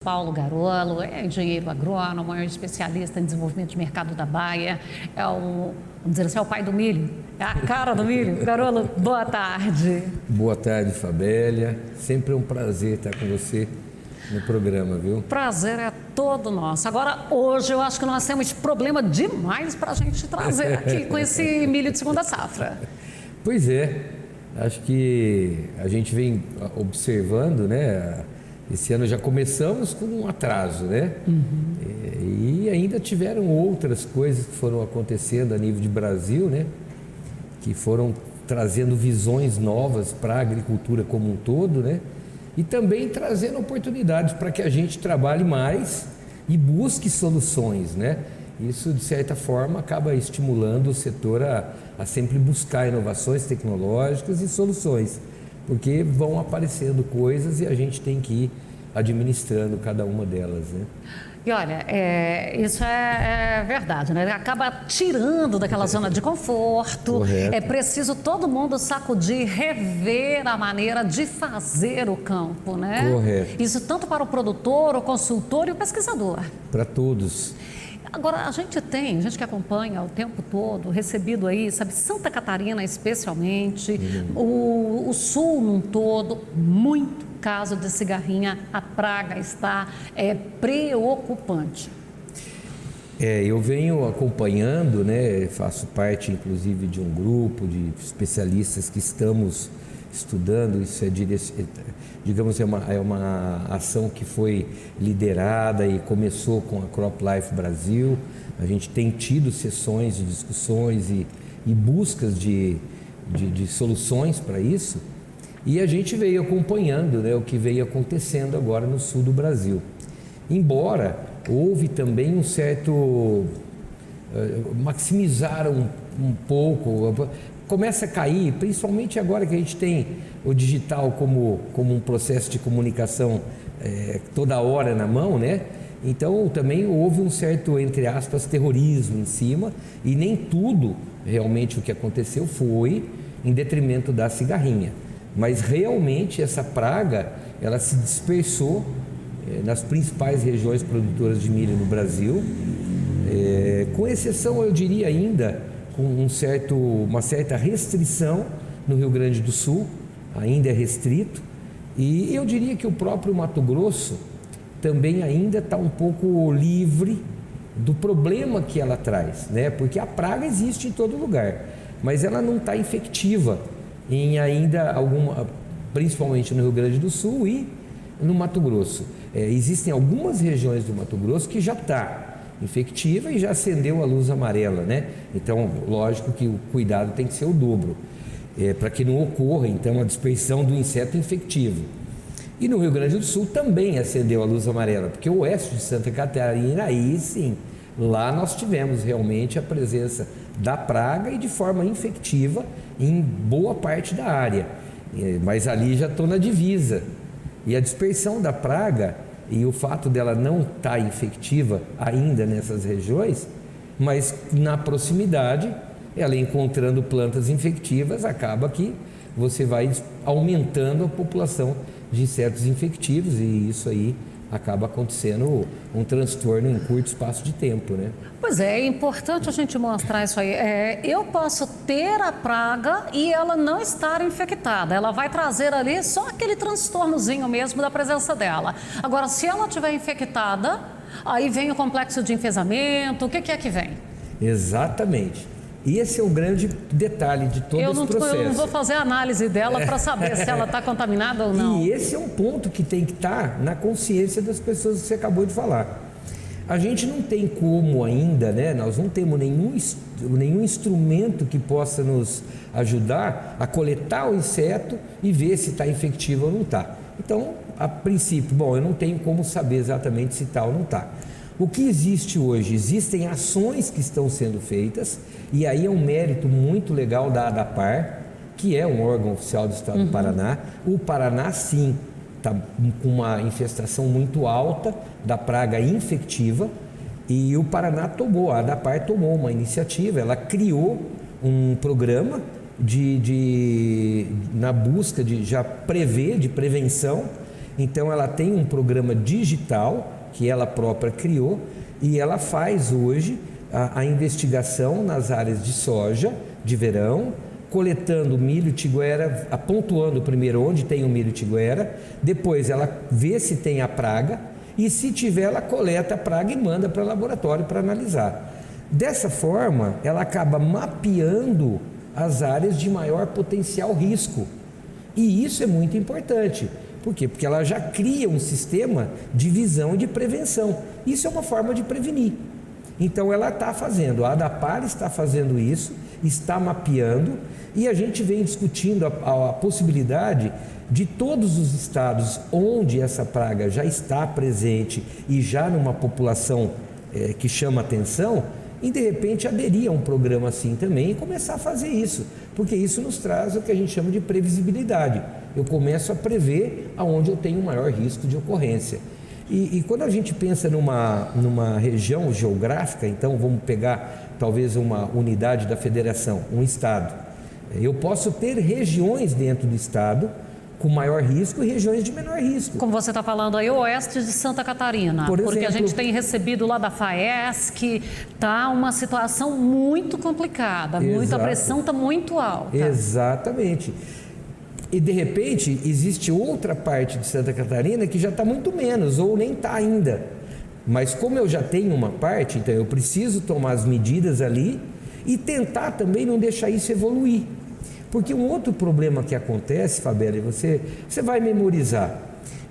Paulo Garolo é engenheiro agrônomo, é um especialista em desenvolvimento de mercado da Baia, vamos dizer assim, é o pai do milho, é a cara do milho. Garolo, boa tarde. Boa tarde, Fabélia. Sempre é um prazer estar com você no programa, viu? Prazer é todo nosso. Agora, hoje eu acho que nós temos problema demais para a gente trazer aqui com esse milho de segunda safra. Pois é, acho que a gente vem observando, né? Esse ano já começamos com um atraso, né? E ainda tiveram outras coisas que foram acontecendo a nível de Brasil, né? Que foram trazendo visões novas para a agricultura como um todo, né? E também trazendo oportunidades para que a gente trabalhe mais e busque soluções, né? Isso, de certa forma, acaba estimulando o setor a sempre buscar inovações tecnológicas e soluções, porque vão aparecendo coisas e a gente tem que ir administrando cada uma delas, né? E olha, isso é verdade, né? Acaba tirando daquela zona de conforto. Correto. É preciso todo mundo sacudir, rever a maneira de fazer o campo, né? Correto. Isso tanto para o produtor, o consultor e o pesquisador. Para todos. Agora, a gente que acompanha o tempo todo, recebido aí, sabe, Santa Catarina especialmente, o sul num todo, muito caso de cigarrinha, a praga está preocupante. Eu venho acompanhando, né, faço parte inclusive de um grupo de especialistas que estamos estudando, isso digamos, é uma ação que foi liderada e começou com a CropLife Brasil. A gente tem tido sessões de discussões e buscas de soluções para isso, e a gente veio acompanhando, né, o que veio acontecendo agora no sul do Brasil. Embora houve também um certo maximizaram um pouco, começa a cair, principalmente agora que a gente tem o digital como um processo de comunicação toda hora na mão, né? Então também houve um certo, entre aspas, terrorismo em cima, e nem tudo realmente o que aconteceu foi em detrimento da cigarrinha, mas realmente essa praga ela se dispersou nas principais regiões produtoras de milho no Brasil, com exceção, eu diria ainda, com uma certa restrição no Rio Grande do Sul, ainda é restrito, e eu diria que o próprio Mato Grosso também ainda está um pouco livre do problema que ela traz, né? Porque a praga existe em todo lugar, mas ela não está infectiva em ainda principalmente no Rio Grande do Sul e no Mato Grosso. Existem algumas regiões do Mato Grosso que já está infectiva e já acendeu a luz amarela, né? Então, lógico que o cuidado tem que ser o dobro, para que não ocorra, então, a dispersão do inseto infectivo. E no Rio Grande do Sul também acendeu a luz amarela, porque o oeste de Santa Catarina, aí sim, lá nós tivemos realmente a presença da praga e de forma infectiva em boa parte da área, mas ali já estou na divisa. E a dispersão da praga e o fato dela não estar infectiva ainda nessas regiões, mas na proximidade, ela encontrando plantas infectivas, acaba que você vai aumentando a população de insetos infectivos, e isso aí acaba acontecendo um transtorno em curto espaço de tempo, né? Pois é importante a gente mostrar isso aí. Eu posso ter a praga e ela não estar infectada. Ela vai trazer ali só aquele transtornozinho mesmo da presença dela. Agora, se ela estiver infectada, aí vem o complexo de enfesamento. O que é que vem? Exatamente. E esse é o grande detalhe de todo esse processo. Eu não vou fazer a análise dela para saber se ela está contaminada ou não. E esse é um ponto que tem que estar na consciência das pessoas que você acabou de falar. A gente não tem como ainda, né? Nós não temos nenhum instrumento que possa nos ajudar a coletar o inseto e ver se está infectivo ou não está. Então, a princípio, eu não tenho como saber exatamente se está ou não está. O que existe hoje? Existem ações que estão sendo feitas, e aí é um mérito muito legal da ADAPAR, que é um órgão oficial do estado do Paraná. O Paraná, sim, está com uma infestação muito alta da praga infectiva, e o Paraná a ADAPAR tomou uma iniciativa, ela criou um programa na busca de já prever, de prevenção, Então ela tem um programa digital que ela própria criou e ela faz hoje a investigação nas áreas de soja de verão, coletando milho tiguera, pontuando primeiro onde tem o milho tiguera, depois ela vê se tem a praga e se tiver ela coleta a praga e manda para o laboratório para analisar. Dessa forma ela acaba mapeando as áreas de maior potencial risco e isso é muito importante. Por quê? Porque ela já cria um sistema de visão e de prevenção. Isso é uma forma de prevenir. Então ela está fazendo, a ADAPAR está fazendo isso, está mapeando e a gente vem discutindo a possibilidade de todos os estados onde essa praga já está presente e já numa população que chama atenção, e de repente aderir a um programa assim também e começar a fazer isso, porque isso nos traz o que a gente chama de previsibilidade. Eu começo a prever aonde eu tenho maior risco de ocorrência. E quando a gente pensa numa região geográfica, então vamos pegar talvez uma unidade da federação, um estado. Eu posso ter regiões dentro do estado com maior risco e regiões de menor risco. Como você está falando aí, o oeste de Santa Catarina, porque a gente tem recebido lá da FAESC, está uma situação muito complicada, a pressão está muito alta. Exatamente. E de repente existe outra parte de Santa Catarina que já está muito menos, ou nem está ainda. Mas como eu já tenho uma parte, então eu preciso tomar as medidas ali e tentar também não deixar isso evoluir. Porque um outro problema que acontece, Fabíola, você vai memorizar.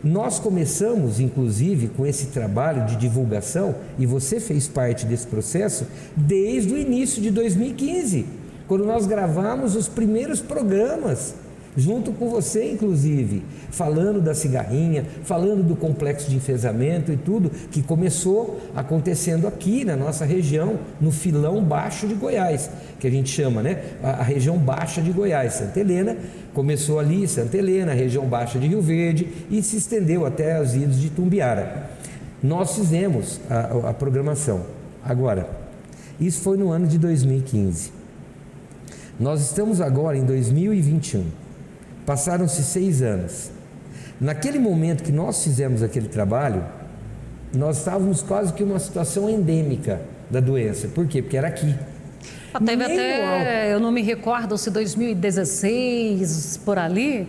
Nós começamos, inclusive, com esse trabalho de divulgação, e você fez parte desse processo, desde o início de 2015, quando nós gravamos os primeiros programas, junto com você, inclusive, falando da cigarrinha, falando do complexo de enfesamento e tudo, que começou acontecendo aqui na nossa região, no filão baixo de Goiás, que a gente chama, né? A região baixa de Goiás. Santa Helena, começou ali, Santa Helena, a região baixa de Rio Verde, e se estendeu até as ilhas de Tumbiara. Nós fizemos a programação. Agora, isso foi no ano de 2015. Nós estamos agora em 2021. Passaram-se 6 anos. Naquele momento que nós fizemos aquele trabalho, nós estávamos quase que uma situação endêmica da doença. Por quê? Porque era aqui. Teve até, eu não me recordo se 2016, por ali,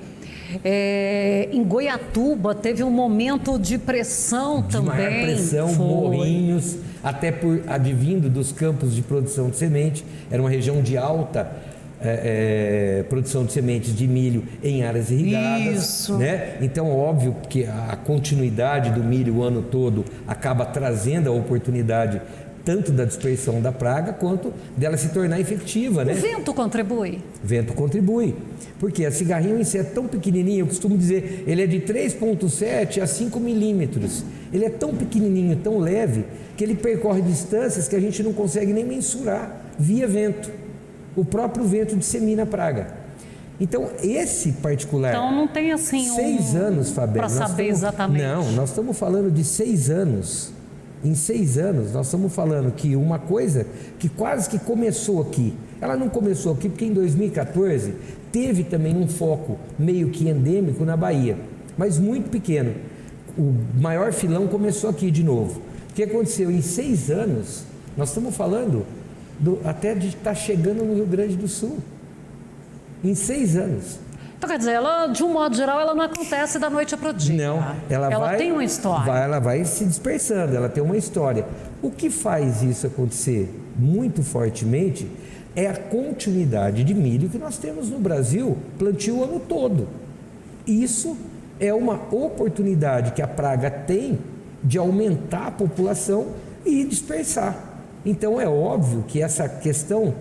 em Goiatuba teve um momento de pressão de também. Maior pressão, Morrinhos, até por advindo dos campos de produção de semente, era uma região de alta produção de sementes de milho em áreas irrigadas. Isso. Né? Então, óbvio que a continuidade do milho o ano todo acaba trazendo a oportunidade tanto da dispersão da praga quanto dela se tornar efetiva. Né? O vento contribui? O vento contribui, porque a cigarrinha é um inseto tão pequenininho, eu costumo dizer, ele é de 3,7 a 5 milímetros. Ele é tão pequenininho, tão leve, que ele percorre distâncias que a gente não consegue nem mensurar via vento. O próprio vento dissemina a praga. Então, esse particular... Então, não tem assim 6 anos, Fabíola. Para saber exatamente. Não, nós estamos falando de 6 anos. Em 6 anos, nós estamos falando que uma coisa que quase que começou aqui, ela não começou aqui porque em 2014 teve também um foco meio que endêmico na Bahia, mas muito pequeno. O maior filão começou aqui de novo. O que aconteceu? Em 6 anos, nós estamos falando até de estar chegando no Rio Grande do Sul. Em 6 anos. Então, quer dizer, ela, de um modo geral, ela não acontece da noite para o dia. Não, ela tem uma história. Ela vai se dispersando, ela tem uma história. O que faz isso acontecer muito fortemente é a continuidade de milho que nós temos no Brasil, plantio o ano todo. Isso é uma oportunidade que a praga tem de aumentar a população e dispersar. Então é óbvio que essa questão,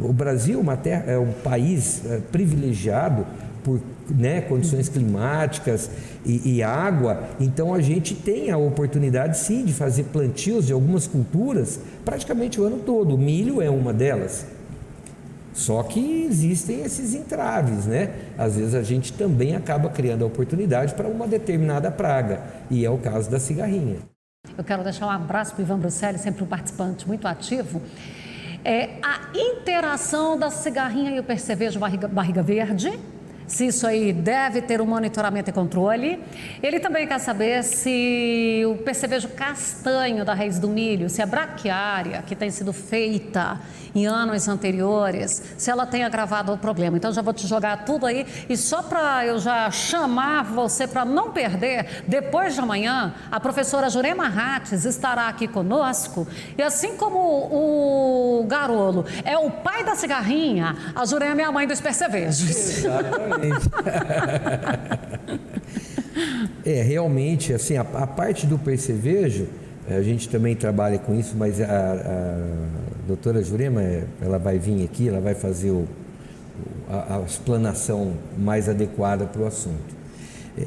o Brasil é um país privilegiado por condições climáticas e água, então a gente tem a oportunidade sim de fazer plantios de algumas culturas praticamente o ano todo. O milho é uma delas. Só que existem esses entraves, né? Às vezes a gente também acaba criando a oportunidade para uma determinada praga, e é o caso da cigarrinha. Eu quero deixar um abraço para o Ivan Bruxelli, sempre um participante muito ativo. A interação da cigarrinha e o percevejo barriga verde se isso aí deve ter um monitoramento e controle. Ele também quer saber se o percevejo castanho da raiz do milho, se a braquiária que tem sido feita em anos anteriores, se ela tem agravado o problema. Então já vou te jogar tudo aí e só para eu já chamar você para não perder, depois de amanhã a professora Jurema Rates estará aqui conosco e assim como o Garolo é o pai da cigarrinha, a Jurema é a mãe dos percevejos. Exatamente. Realmente, assim, a parte do percevejo, a gente também trabalha com isso, mas a doutora Jurema, ela vai vir aqui, ela vai fazer a explanação mais adequada para o assunto.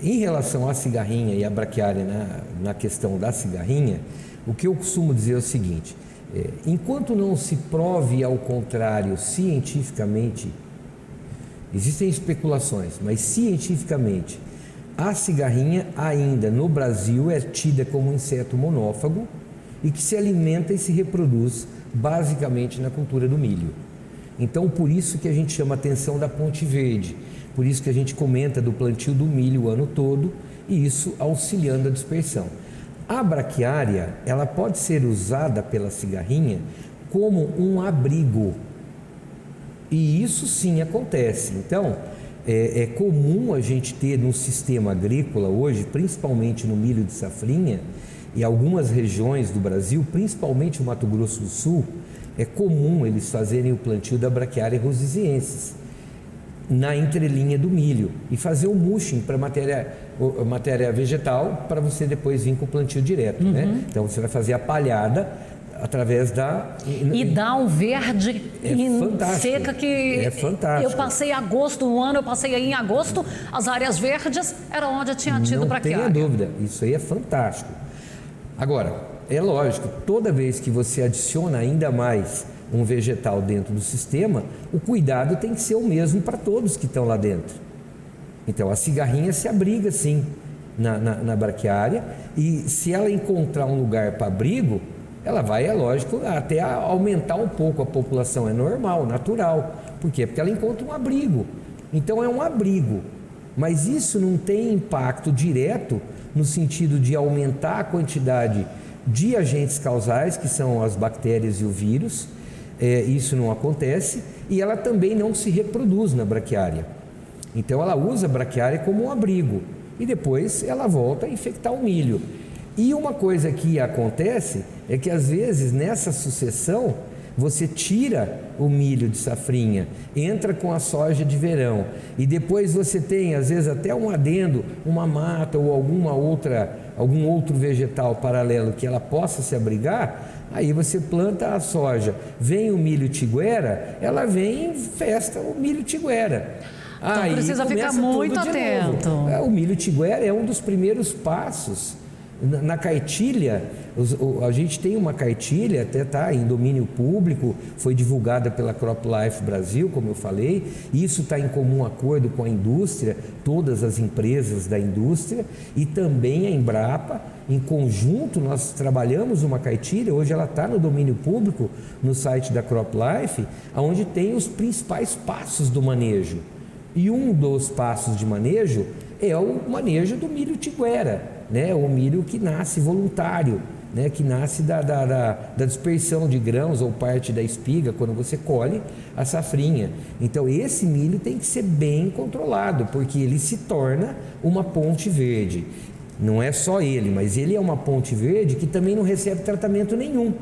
Em relação à cigarrinha e à braquiária na questão da cigarrinha, o que eu costumo dizer é o seguinte: enquanto não se prove ao contrário cientificamente, existem especulações, mas cientificamente, a cigarrinha ainda no Brasil é tida como um inseto monófago e que se alimenta e se reproduz basicamente na cultura do milho. Então, por isso que a gente chama a atenção da ponte verde, por isso que a gente comenta do plantio do milho o ano todo e isso auxiliando a dispersão. A braquiária, ela pode ser usada pela cigarrinha como um abrigo. E isso sim acontece. Então, é comum a gente ter no sistema agrícola hoje, principalmente no milho de safrinha, e algumas regiões do Brasil, principalmente o Mato Grosso do Sul, é comum eles fazerem o plantio da braquiária rosisiensis na entrelinha do milho e fazer o mulching para matéria vegetal para você depois vir com o plantio direto, né? Então você vai fazer a palhada através da... E dá um verde seca que... É fantástico. Eu passei agosto, um ano eu passei aí em agosto, as áreas verdes era onde eu tinha tido braquiária. Não tenha dúvida, isso aí é fantástico. Agora, é lógico, toda vez que você adiciona ainda mais um vegetal dentro do sistema, o cuidado tem que ser o mesmo para todos que estão lá dentro. Então a cigarrinha se abriga sim na braquiária e se ela encontrar um lugar para abrigo, ela vai, é lógico, até aumentar um pouco a população, é normal, natural. Por quê? Porque ela encontra um abrigo. Então é um abrigo, mas isso não tem impacto direto no sentido de aumentar a quantidade de agentes causais, que são as bactérias e o vírus. Isso não acontece e ela também não se reproduz na braquiária. Então ela usa a braquiária como um abrigo e depois ela volta a infectar o milho. E uma coisa que acontece é que às vezes nessa sucessão você tira o milho de safrinha, entra com a soja de verão e depois você tem às vezes até um adendo, uma mata ou algum outro vegetal paralelo que ela possa se abrigar. Aí você planta a soja, vem o milho tiguera, ela vem e infesta o milho tiguera. Então aí precisa ficar muito atento. O milho tiguera é um dos primeiros passos. Na cartilha, a gente tem uma cartilha, até está em domínio público, foi divulgada pela CropLife Brasil, como eu falei, isso está em comum acordo com a indústria, todas as empresas da indústria e também a Embrapa. Em conjunto, nós trabalhamos uma cartilha, hoje ela está no domínio público, no site da CropLife, onde tem os principais passos do manejo. E um dos passos de manejo é o manejo do milho tiguera, né? O milho que nasce voluntário, né? Que nasce da dispersão de grãos ou parte da espiga, quando você colhe a safrinha. Então esse milho tem que ser bem controlado, porque ele se torna uma ponte verde. Não é só ele, mas ele é uma ponte verde que também não recebe tratamento nenhum.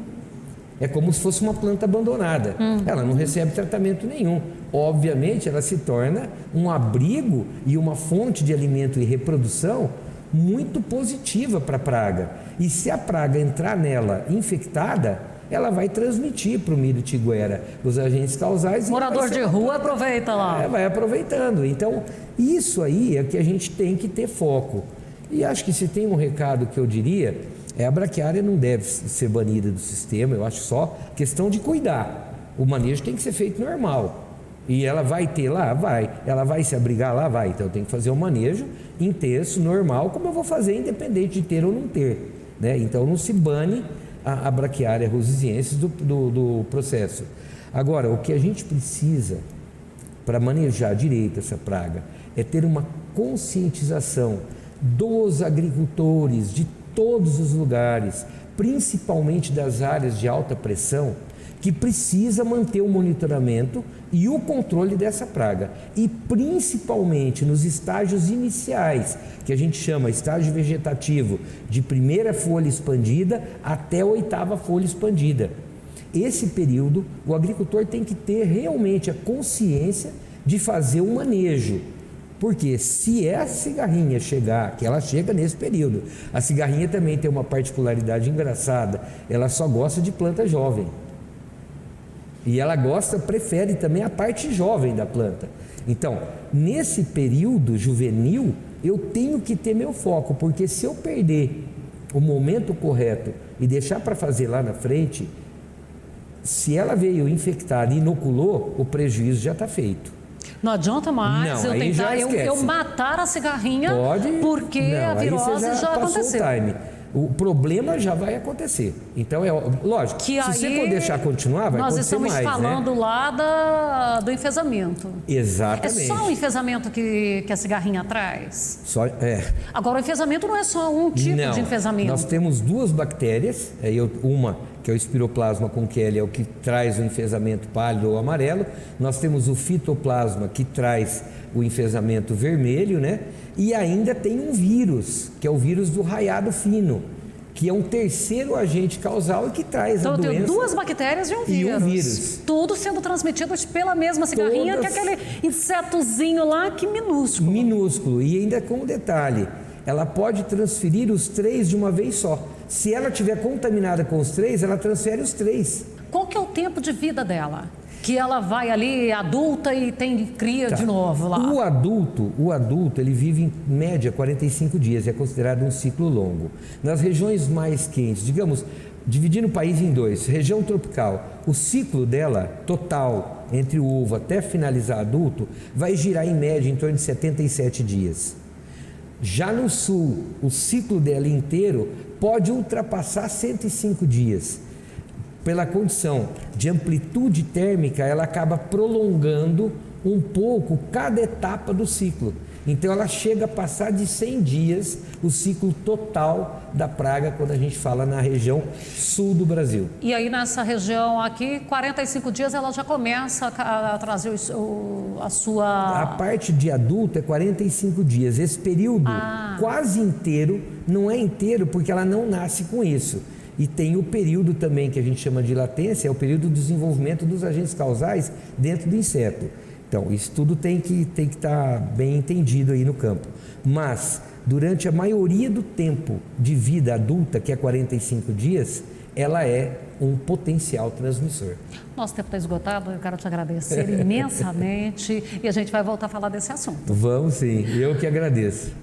É como se fosse uma planta abandonada. Ela não recebe tratamento nenhum. Obviamente, ela se torna um abrigo e uma fonte de alimento e reprodução muito positiva para a praga. E se a praga entrar nela infectada, ela vai transmitir para o milho tiguera os agentes causais. Morador de rua aproveita lá. Vai aproveitando. Então, isso aí é que a gente tem que ter foco. E acho que se tem um recado que eu diria, a braquiária não deve ser banida do sistema, eu acho só questão de cuidar. O manejo tem que ser feito normal. E ela vai ter lá? Vai. Ela vai se abrigar lá? Vai. Então eu tenho que fazer um manejo intenso, normal, como eu vou fazer independente de ter ou não ter, né? Então não se bane a braquiária rosisiensis do processo. Agora, o que a gente precisa para manejar direito essa praga é ter uma conscientização dos agricultores de todos os lugares, principalmente das áreas de alta pressão, que precisa manter o monitoramento e o controle dessa praga, e principalmente nos estágios iniciais, que a gente chama estágio vegetativo, de primeira folha expandida até a 8ª folha expandida. Esse período, o agricultor tem que ter realmente a consciência de fazer o manejo, porque se a cigarrinha chegar, que ela chega nesse período, a cigarrinha também tem uma particularidade engraçada, ela só gosta de planta jovem. E ela prefere também a parte jovem da planta. Então, nesse período juvenil, eu tenho que ter meu foco, porque se eu perder o momento correto e deixar para fazer lá na frente, se ela veio infectada e inoculou, o prejuízo já está feito. Não adianta mais Não, eu aí já tentar esquece. eu matar a cigarrinha, porque Não, a virose aí você já passou aconteceu. o time. O problema já vai acontecer. Então, lógico, Que se aí você for deixar continuar, vai nós acontecer mais, estamos falando né? lá do enfesamento. Exatamente. É só o enfesamento que a cigarrinha traz? É. Agora, o enfesamento não é só um tipo Não, de enfesamento. nós temos 2 bactérias, uma que é o Espiroplasma conchylia, é o que traz o enfesamento pálido ou amarelo. Nós temos o Fitoplasma, que traz o enfesamento vermelho, né? E ainda tem um vírus, que é o vírus do raiado fino, que é um terceiro agente causal e que traz a doença. Então, eu tenho 2 bactérias e um vírus. Tudo sendo transmitido pela mesma cigarrinha, que é aquele insetozinho lá, que minúsculo. Minúsculo. E ainda com um detalhe, ela pode transferir os 3 de uma vez só. Se ela estiver contaminada com os 3, ela transfere os 3. Qual que é o tempo de vida dela? Que ela vai ali adulta e tem cria de novo lá. O adulto, ele vive em média 45 dias, é considerado um ciclo longo. Nas regiões mais quentes, digamos, dividindo o país em 2, região tropical, o ciclo dela total, entre o ovo até finalizar adulto, vai girar em média em torno de 77 dias. Já no sul, o ciclo dela inteiro pode ultrapassar 105 dias. Pela condição de amplitude térmica, ela acaba prolongando um pouco cada etapa do ciclo. Então ela chega a passar de 100 dias o ciclo total da praga, quando a gente fala na região sul do Brasil. E aí nessa região aqui, 45 dias ela já começa a trazer a sua... A parte de adulto é 45 dias. Esse período quase inteiro, não é inteiro porque ela não nasce com isso. E tem o período também que a gente chama de latência, é o período do desenvolvimento dos agentes causais dentro do inseto. Então, isso tudo tem que estar bem entendido aí no campo. Mas, durante a maioria do tempo de vida adulta, que é 45 dias, ela é um potencial transmissor. Nosso tempo está esgotado, eu quero te agradecer imensamente e a gente vai voltar a falar desse assunto. Vamos sim, eu que agradeço.